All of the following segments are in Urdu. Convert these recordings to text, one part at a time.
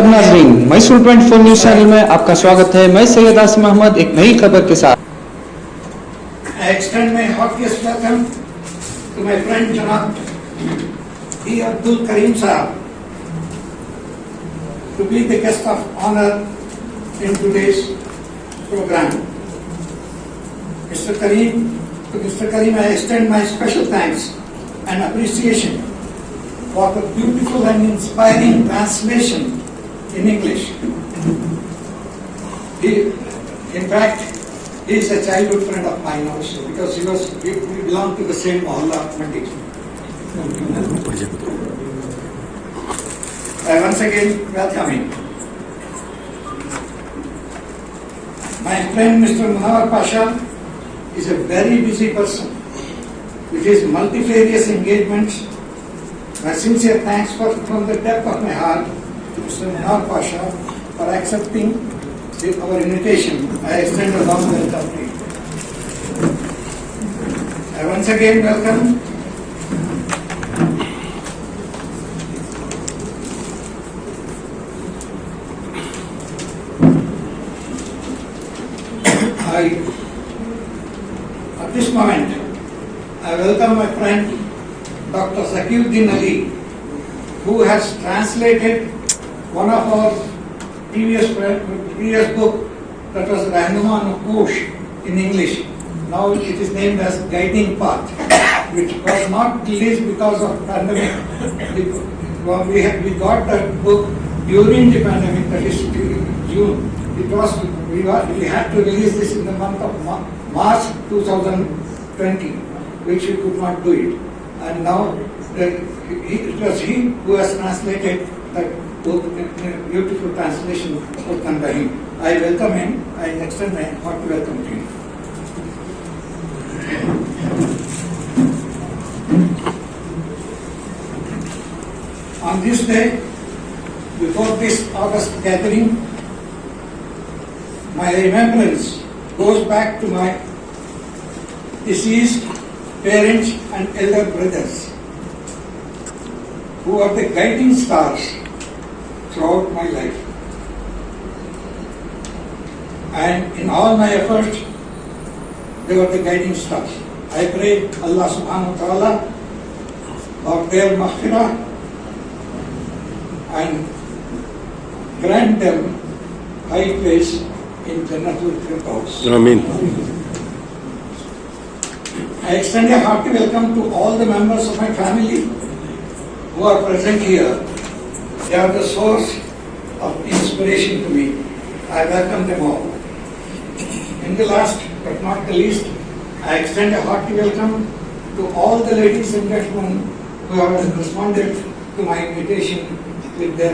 ادب ناظرین، میسور 24 نیوز چینل میں آپ کا سواگت ہے۔ میں سید عاصم احمد ایک نئی خبر کے ساتھ۔ I extend my heartiest welcome to my friend Janab E. Abdul Karim Sahab to be the guest of honor in today's program. Mr. Karim, I extend my special thanks and appreciation for the beautiful and inspiring translation in English. In fact, he is a childhood friend of mine also because we belong to the same Mohalla Mandi. I once again welcome him. My friend Mr. Munawar Pasha is a very busy person with his multifarious engagements. My sincere thanks from the depth of my heart to Mr. Munawar Pasha for accepting our invitation. I extend a warm welcome to you. I once again welcome at this moment, I welcome my friend Dr. Zakiuddin Ali, who has translated one of our previous book that was Rahnuman Kosh in English. Now it is named as Guiding Path, which was not released because of pandemic. We got that book during the pandemic, that is June. We had to release this in the month of March 2020, which we could not do it. And now it was he who has translated that book, beautiful translation of Rahim. I welcome him. I extend my hearty welcome to him. On this day, before this August gathering, my remembrance goes back to my deceased parents and elder brothers, who are the guiding stars throughout my life. And in all my efforts, they were the guiding stars. I pray Allah subhanahu wa ta'ala for their maghfirah and grant them high place in Jannatul Firdaus. Ameen. I extend a hearty welcome to all the members of my family who are present here. They are the source of inspiration to me. I welcome them all. In the last but not the least, I extend a hearty welcome to all the ladies and gentlemen who have responded to my invitation with their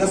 10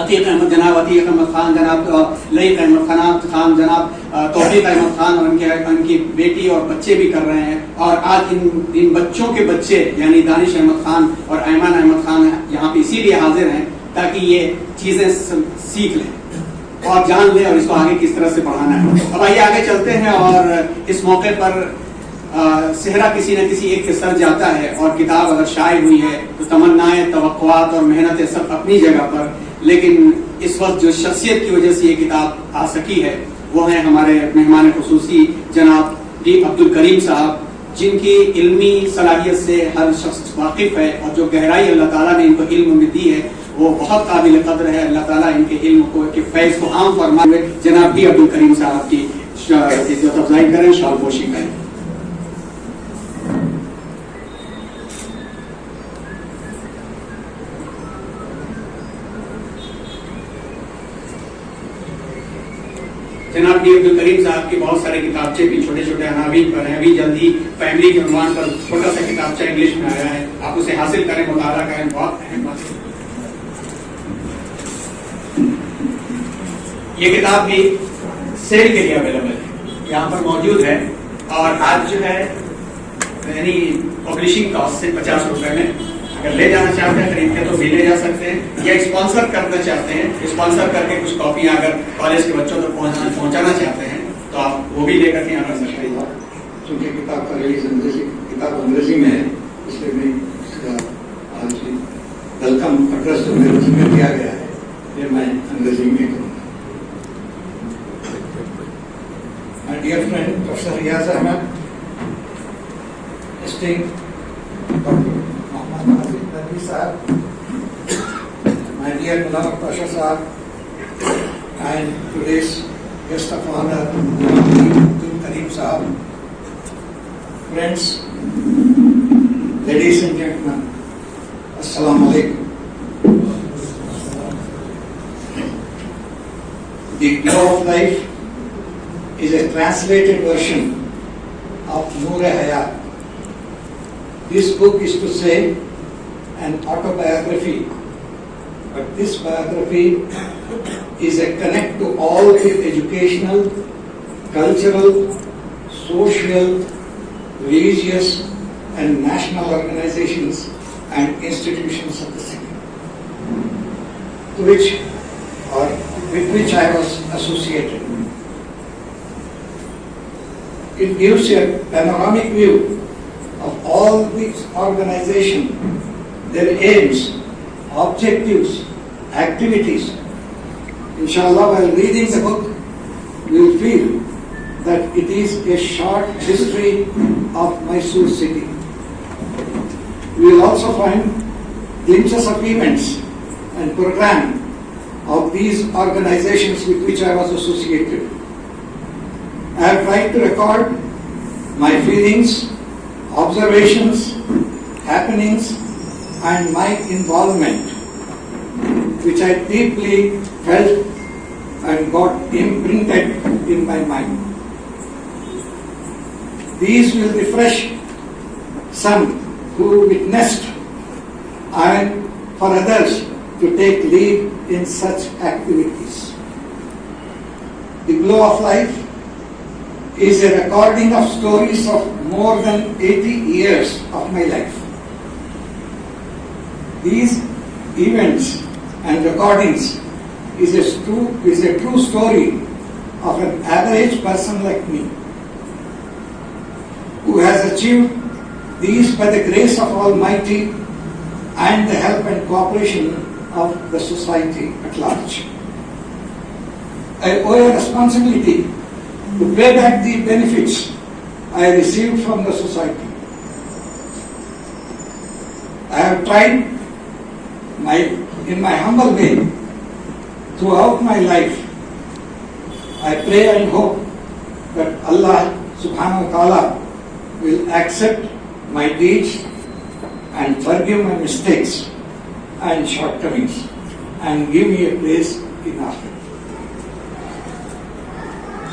Atiq Ahmad جناب عتیق احمد خان جناب لئیق احمد خان جناب توفیق احمد خان اور ان کی بیٹی اور بچے بھی کر رہے ہیں. اور آج ان بچوں کے بچے یعنی دانش احمد خان اور ایمن احمد خان یہاں پہ اسی لیے حاضر ہیں تاکہ یہ چیزیں سیکھ لیں اور جان لیں اور اس کو آگے کس طرح سے پڑھانا ہے. اب آئیے آگے چلتے ہیں. اور اس موقع پر صحرا کسی نہ کسی ایک کے سر جاتا ہے اور کتاب اگر شائع ہوئی ہے تو تمنائیں توقعات اور محنتیں سب اپنی جگہ پر, لیکن اس وقت جو شخصیت کی وجہ سے یہ کتاب آ سکی ہے وہ ہیں ہمارے مہمان خصوصی جناب ڈی عبد الکریم صاحب, جن کی علمی صلاحیت سے ہر شخص واقف ہے اور جو گہرائی اللہ تعالیٰ نے ان کو علم میں دی ہے وہ بہت قابل قدر ہے. اللہ تعالیٰ ان کے علم کو کے فیض کو عام فرمائے. جناب ڈی عبد الکریم صاحب کی عزت افزائی کریں, شال پوشی کریں. جناب ڈی عبد الکریم صاحب کی بہت سارے کتابچے بھی چھوٹے چھوٹے عناوین پر ہیں. ابھی جلدی فیملی کے عنوان پر چھوٹا سا کتابچہ انگلش میں آیا ہے, آپ اسے حاصل کریں, مطالعہ کریں, بہت اہم بات ہے. یہ کتاب بھی سیل کے لیے اویلیبل ہے, یہاں پر موجود ہے. اور آج جو ہے یعنی پبلشنگ کاسٹ سے 50 روپے میں اگر لے جانا چاہتے ہیں خرید کے تو بھی لے جا سکتے ہیں, یا اسپانسر کرنا چاہتے ہیں, اسپانسر کر کے کچھ کاپیاں اگر کالج کے بچوں تک پہنچانا چاہتے ہیں تو آپ وہ بھی لے کر کے یہاں کر سکتے ہیں. چونکہ کتاب کا ریلیز کتاب انگریزی میں ہے اس لیے میں اس کا آج ویلکم ایڈریس جو انگریزی میں دیا گیا ہے یہ میں انگریزی میں کروں. My dear friend Professor Riaz Ahmed, esteemed Dr. Muhammad Nazir Nabi Sahab, my dear Mullah Pasha Sahab, and today's guest of honor, Abdul Karim Sahab, friends, ladies and gentlemen, Assalamu Alaikum. The Glow of Life is a translated version of Noor Hayat. This book is to say an autobiography, but this biography is a connect to all the educational, cultural, social, religious and national organizations and institutions of the city with which I was associated. It gives a panoramic view of all these organizations, their aims, objectives, activities. Inshallah, while reading the book, you will feel that it is a short history of Mysore city. We will also find glimpses of events and programs of these organizations with which I was associated. I have tried to record my feelings, observations, happenings, and my involvement, which I deeply felt and got imprinted in my mind. These will refresh some who witnessed, and for others to take lead in such activities. The Glow of Life is a recording of stories of more than 80 years of my life. These events and recordings is a true story of an average person like me, who has achieved these by the grace of Almighty and the help and cooperation of the society at large. I owe a responsibility to pay back the benefits I received from the society. I have tried in my humble way throughout my life. I pray and hope that Allah subhanahu wa ta'ala will accept my deeds and forgive my mistakes and shortcomings and give me a place in Akhirah.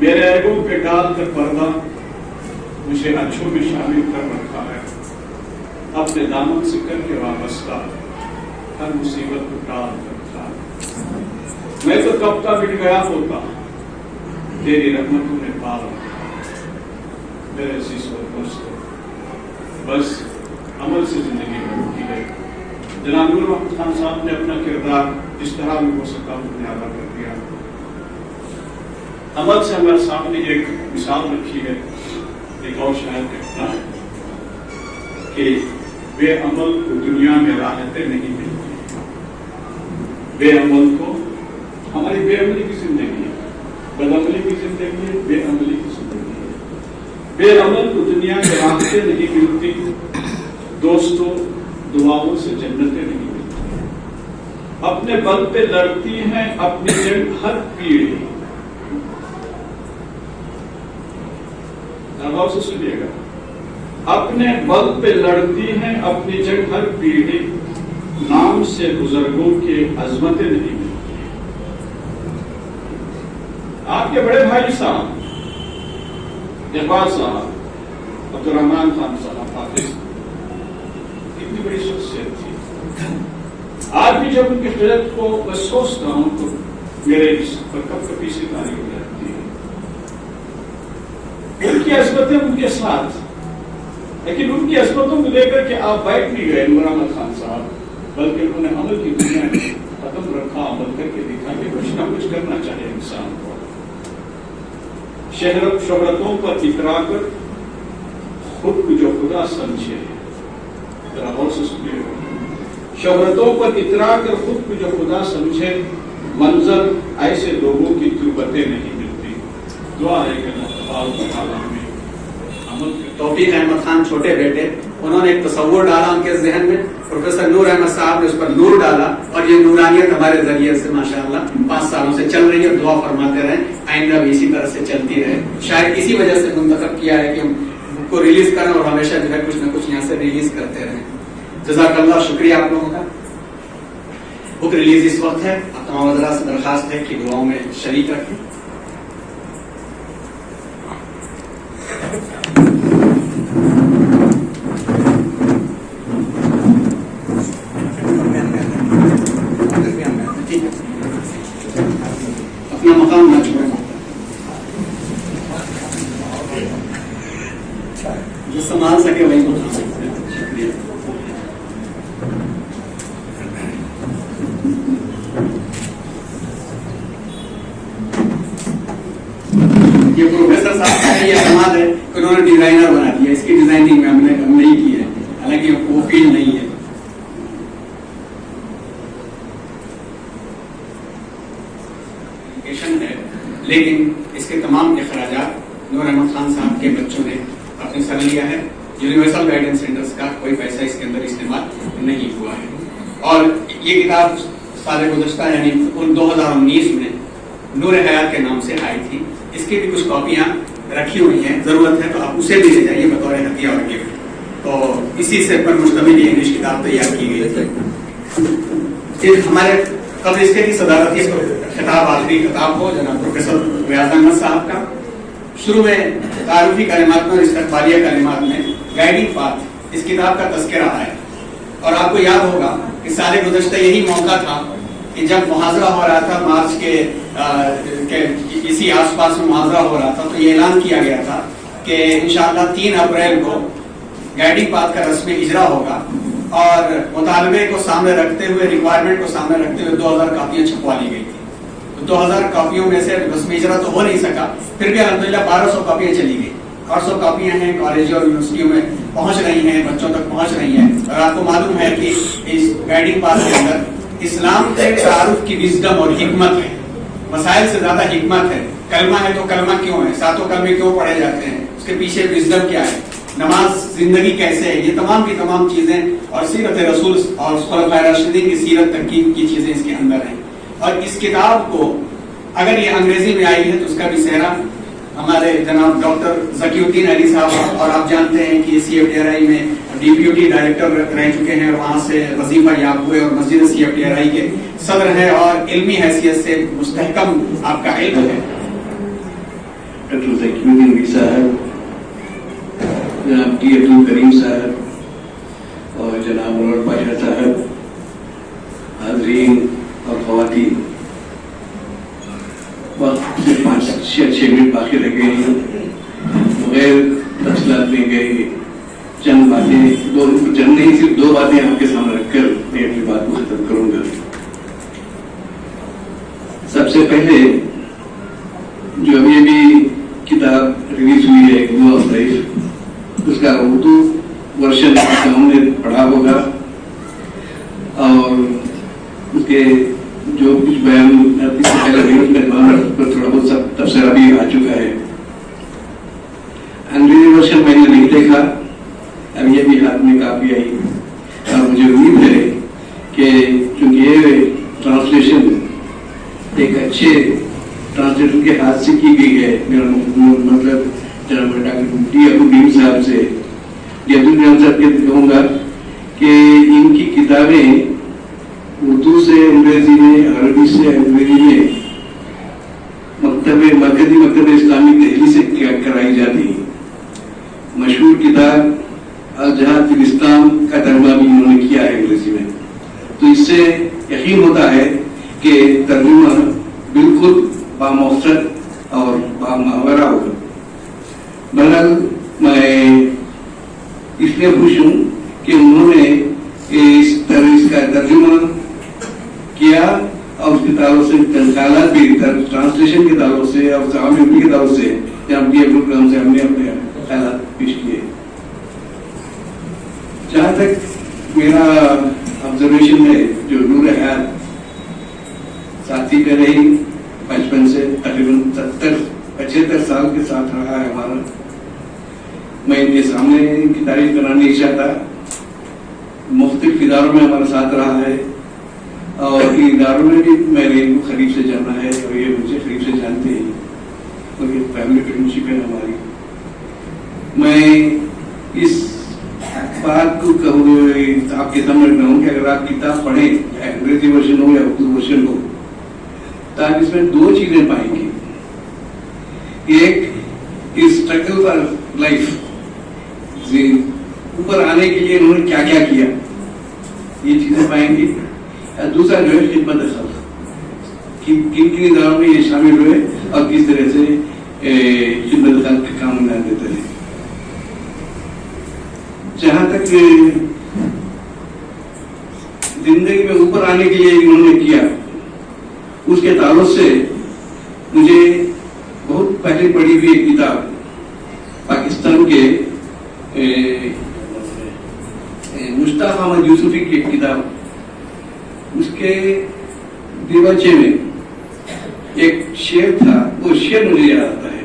میرے ایگو پہ ڈال کر پردہ مجھے اچھوں میں شامل کر رکھا ہے، اپنے دامن سے کر کے وابستہ ہر مصیبت کو ٹال کر رکھا ہے۔ میں تو کب کا مٹ گیا ہوتا، تیری رحمتوں نے پال رکھا میرے عزیز و دوستو۔ بس عمل سے زندگی بنتی ہے۔ جناب نور محمد خان صاحب نے اپنا کردار جس طرح بھی ہو سکا اس نے ادا کر دیا۔ عمل سے ہمارے سامنے ایک مثال رکھی ہے، ایک اور شاعر کہتا ہے کہ بے عمل کو دنیا میں راحتیں نہیں ملتی، بے عمل کو، ہماری بے عملی کی زندگی ہے، بد عملی کی زندگی ہے، بے عملی کی زندگی ہے۔ بے عمل کو دنیا میں راحتیں نہیں ملتی، دوستوں دعاؤں سے جنتیں نہیں ملتی، اپنے بل پہ لڑتی ہیں اپنی جنگ ہر پیڑھی۔ غور سے سنیے گا، اپنے بل پہ لڑتی ہیں اپنی جنگ ہر پیڑھی، نام سے بزرگوں کے عظمتیں نہیں ملتی۔ آپ کے بڑے بھائی صاحب اقبال صاحب، عبدالرحمان خان صاحب، حافظ، کتنی بڑی شخصیت تھی۔ آج بھی جب ان کی خدمت کو میں سوچتا ہوں تو میرے اس پر کب کبھی سے تاریخ ہو جاتی ہے۔ ان کی عظمتیں ان کے ساتھ، لیکن ان کی عظمتوں کو لے کر کے آپ بیٹھ نہیں گئے نور احمد خان صاحب، بلکہ انہوں نے عمل کی دنیا میں قدم رکھا، عمل کر کے دکھا کہ کچھ نہ کچھ کرنا چاہے انسان کو۔ شہرتوں پر اترا کر خود کو جو خدا سمجھے، ذرا غور سے سنیے گا، شہرتوں پر اترا کر خود کو جو خدا سمجھے، منظر ایسے لوگوں کی تربتیں نہیں ملتی۔ دعا ہے کہ اللہ تبارک و تعالیٰ میں عمل کے توفیق احمد خان چھوٹے بیٹے، انہوں نے ایک تصور ڈالا ان کے ذہن میں، پروفیسر نور احمد صاحب نے اس پر نور ڈالا، اور یہ نورانیت ہمارے ذریعے سے ماشاءاللہ 5 سالوں سے چل رہی ہے۔ دعا فرماتے رہیں آئندہ بھی اسی طرح سے چلتی رہے۔ شاید اسی وجہ سے منتخب کیا ہے کہ ہم بک کو ریلیز کریں اور ہمیشہ جو ہے کچھ نہ کچھ یہاں سے ریلیز کرتے رہیں۔ جزاک اللہ، شکریہ آپ لوگوں کا۔ بک ریلیز اس وقت ہے، آپ تمام حضرات سے درخواست ہے کہ دعاؤں میں شریک رکھیں۔ اپنا مقام نہ چھوڑیں، جو سنبھال سکے وہی مقام ہے۔ شکریہ۔ یہ پروفیسر صاحب کا یہ کمال ہے کہ انہوں نے ڈیزائنر بنا دیا، اس کی ڈیزائننگ میں ہم نہیں کی ہے، حالانکہ وہ فیلڈ نہیں ہے۔ ہے لیکن اس کے تمام اخراجات نور احمد خان صاحب کے بچوں نے اپنے سر لیا ہے۔ یونیورسل گائیڈنس سینٹرز کا کوئی پیسہ اس کے اندر استعمال نہیں ہوا ہے۔ اور یہ کتاب سال گزشتہ یعنی 2019 میں نور حیات کے نام سے آئی تھی۔ اس کی بھی کچھ کاپیاں رکھی ہوئی ہیں، ضرورت ہے تو آپ اسے بھی لے جائیے بطور ہدیہ اور گفٹ۔ تو اسی سے پر مشتمل یہ انگلش کتاب تیار کی گئی تھی۔ پھر ہمارے قبل اس کے کی صدارت کی خطاب آخری خطاب ہو جناب پروفیسر ریاض احمد صاحب کا۔ شروع میں تعارفی کلمات میں اور استقبالیہ کلمات میں گائیڈنگ پاتھ اس کتاب کا تذکرہ ہے، اور آپ کو یاد ہوگا کہ سال گزشتہ یہی موقع تھا کہ جب محاضرہ ہو رہا تھا مارچ کے اسی آس پاس میں محاضرہ ہو رہا تھا، تو یہ اعلان کیا گیا تھا کہ انشاءاللہ 3 اپریل کو گائیڈنگ پاتھ کا رسم اجرا ہوگا، اور مطالبے کو سامنے رکھتے ہوئے، ریکوائرمنٹ کو سامنے رکھتے ہوئے 2000 کاپیاں چھپوا لی گئی تھی۔ 2000 کاپیوں میں سے رسم اجرا تو ہو نہیں سکا، پھر بھی الحمدللہ 1200 کاپیاں چلی گئی۔ 800 کاپیاں ہیں کالج اور یونیورسٹیوں میں پہنچ رہی ہیں، بچوں تک پہنچ رہی ہیں۔ اور آپ کو معلوم ہے کہ اس گائیڈنگ پاتھ کے اندر اسلام کے تعارف کی وزڈم اور حکمت ہے، مسائل سے زیادہ حکمت ہے۔ کلمہ ہے تو کلمہ کیوں ہے، 7 کلمے کیوں پڑھے جاتے ہیں، اس کے پیچھے وزڈم کیا ہے، نماز زندگی کیسے ہے، یہ تمام کی تمام چیزیں، اور سیرت رسول اور خلفائے راشدین کی سیرت تحقیق کی چیزیں اس کے اندر ہیں۔ اور اس کتاب کو اگر یہ انگریزی میں آئی ہے تو اس کا بھی سہرا ہمارے جناب ڈاکٹر ذکی الدین علی صاحب، اور آپ جانتے ہیں کہ سی ایف ٹی آر آئی میں ڈپیوٹی ڈائریکٹر رہ چکے ہیں، اور وہاں سے وظیفہ یاب ہوئے، اور مسجد سی ایف ٹی آر آئی کے صدر ہیں، اور علمی حیثیت سے مستحکم آپ کا علم ہے۔ ڈاکٹر ذکی الدین نبی صاحب، جناب ٹی عبدال کریم صاحب اور جناب منور پاشا صاحب، حاضرین اور خواتین، وقت سے 5-6 منٹ باقی رہ گئے ہیں، بغیر تفصیلات میں گئے چند باتیں، چند نہیں صرف 2 باتیں آپ کے سامنے رکھ کر میں اپنی بات کو ختم کروں گا۔ سب سے پہلے جو ابھی ابھی کتاب ریلیز ہوئی ہے گلو آف لائف، اس کا اردو ورژن ہم نے پڑھا ہوگا اور اس کے جو کچھ بیان اس سے پہلے پر تھوڑا بہت سب تبصرہ بھی آ چکا ہے۔ انگریزی ورژن میں نے نہیں دیکھا، اب یہ بھی ہاتھ میں کاپی آئی اور مجھے امید ہے کہ چونکہ یہ ٹرانسلیشن ایک اچھے ٹرانسلیٹر کے ہاتھ سے کی گئی ہے، میرا مطلب جناب ڈاکٹر ٹی عبدالدین صاحب سے، عبدالدین صاحب کے کہوں گا کہ ان کی کتابیں اردو سے انگریزی میں، عربی سے انگریزی میں مرکزی مکتب اسلامی دہلی سے کرائی جاتی ہیں۔ مشہور کتاب الجہاد فی الاسلام کا ترجمہ بھی انہوں نے کیا ہے انگریزی میں، تو اس سے یقین ہوتا ہے کہ ترجمہ بالکل بامقصد اور بامحورہ ہوگا۔ بہرحال میں اس لیے خوش ہوں کہ انہوں نے اس کا ترجمہ کیا اور اس کے تعلق سے خیالات بھی ٹرانسلیشن کے تعلق سے اور عوامی کے تعلق سے جناب ٹی عبدالکریم سے ہم نے اپنے خیالات پیش کیے۔ جہاں تک میرا آبزرویشن ہے، جو نور حیات ساتھی پہ رہی، بچپن سے تقریباً 70-75 سال کے ساتھ رہا ہے ہمارا، میں ان کے سامنے ان کی تعریف کرنا نہیں چاہتا، مختلف اداروں میں ہمارا ساتھ رہا ہے اور ان اداروں میں بھی میں نے ان کو قریب سے جانا ہے اور یہ مجھے قریب سے جانتے ہیں اور یہ فیملی فرینڈشپ ہے ہماری۔ میں اس بات کو آپ کے سامنے رکھنا ہوں کہ اگر آپ کتاب پڑھیں، انگریزی ورژن ہو یا اردو ورژن ہو، تو آپ اس میں 2 چیزیں پائیں گے۔ ایک اسٹرگل فار لائف، اوپر آنے کے لیے انہوں نے کیا کیا کیا، یہ چیزیں پائیں گے۔ دوسرا جو ہے خدمت خلق، کن کن اداروں میں یہ شامل ہوئے اور کس طرح سے خدمت خلق کا کام انجام دیتے ہیں۔ جہاں تک زندگی میں اوپر آنے کے لیے انہوں نے کیا، اس کے تعلق سے مجھے بہت پہلے پڑھی ہوئی ایک کتاب پاکستان کے مشتاق احمد یوسفی کی ایک کتاب، اس کے دیواچے میں ایک شعر تھا، وہ شعر مجھے یاد آتا ہے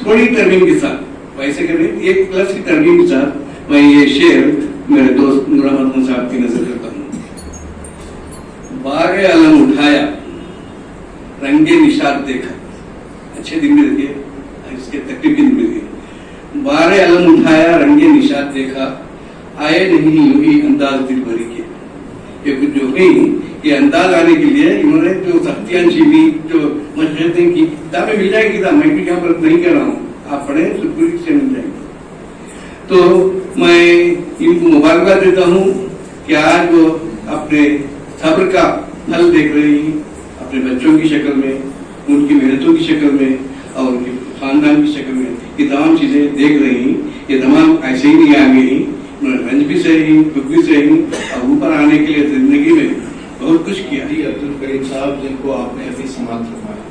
تھوڑی ترمیم کے ساتھ، ویسے کہ 1 لفظ کی ترمیم کے ساتھ میں یہ شعر میرے دوست نور احمد صاحب کی نظر کرتا ہوں۔ بار علم اٹھایا رنگے نشاد دیکھا، اچھے دن میں رکھیے، اس کے تکلیف کے دن میں رکھیے، بار علم اٹھایا رنگے نشاد دیکھا، آئے نہیں یوں ہی انداز دل بھری کے۔ یہ کچھ جو نہیں، یہ انداز آنے کے لیے انہوں نے جو سختیاں جھیلی، جو مشقتیں کی، کتابیں مل جائے گی، میں بھی یہاں پر نہیں کہہ رہا ہوں، آپ پڑھیں تو پوری سے مل جائے گی۔ تو میں ان کو مبارکباد دیتا ہوں کہ آج وہ اپنے صبر کا پھل دیکھ رہی ہیں، اپنے بچوں کی شکل میں، ان کی محنتوں کی شکل میں اور ان کے خاندان کی شکل میں، یہ تمام چیزیں دیکھ رہی ہیں۔ یہ تمام ایسے ہی نہیں آ گئی ہیں، انہوں نے رنج بھی سہی، دکھ بھی سہی اور اوپر آنے کے لیے زندگی میں بہت کچھ کیا۔ عبدالکریم صاحب، جن کو آپ نے ابھی سماعت فرمایا،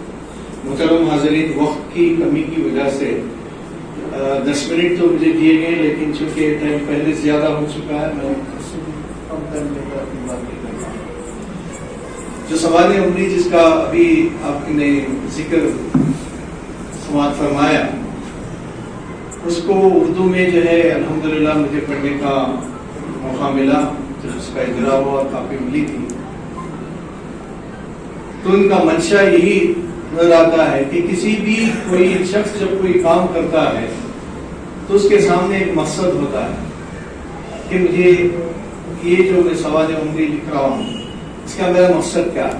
محترم حاضرین، وقت کی کمی کی وجہ سے 10 منٹ تو مجھے دیے گئے، لیکن چونکہ ٹائم پہلے زیادہ ہو چکا ہے، میں کم ٹائم لے کر اپنی بات نہیں کر رہا ہوں۔ جو سوال عمری جس کا ابھی آپ نے ذکر سماعت فرمایا، اس کو اردو میں جو ہے الحمدللہ مجھے پڑھنے کا موقع ملا، جب اس کا اجرا ہوا، کافی ملی تھی، تو ان کا منشا یہی نظر آتا ہے کہ کسی بھی کوئی شخص جب کوئی کام کرتا ہے تو اس کے سامنے ایک مقصد ہوتا ہے کہ مجھے یہ جو میں سوال عمری لکھ رہا ہوں، اس کا میرا مقصد کیا ہے۔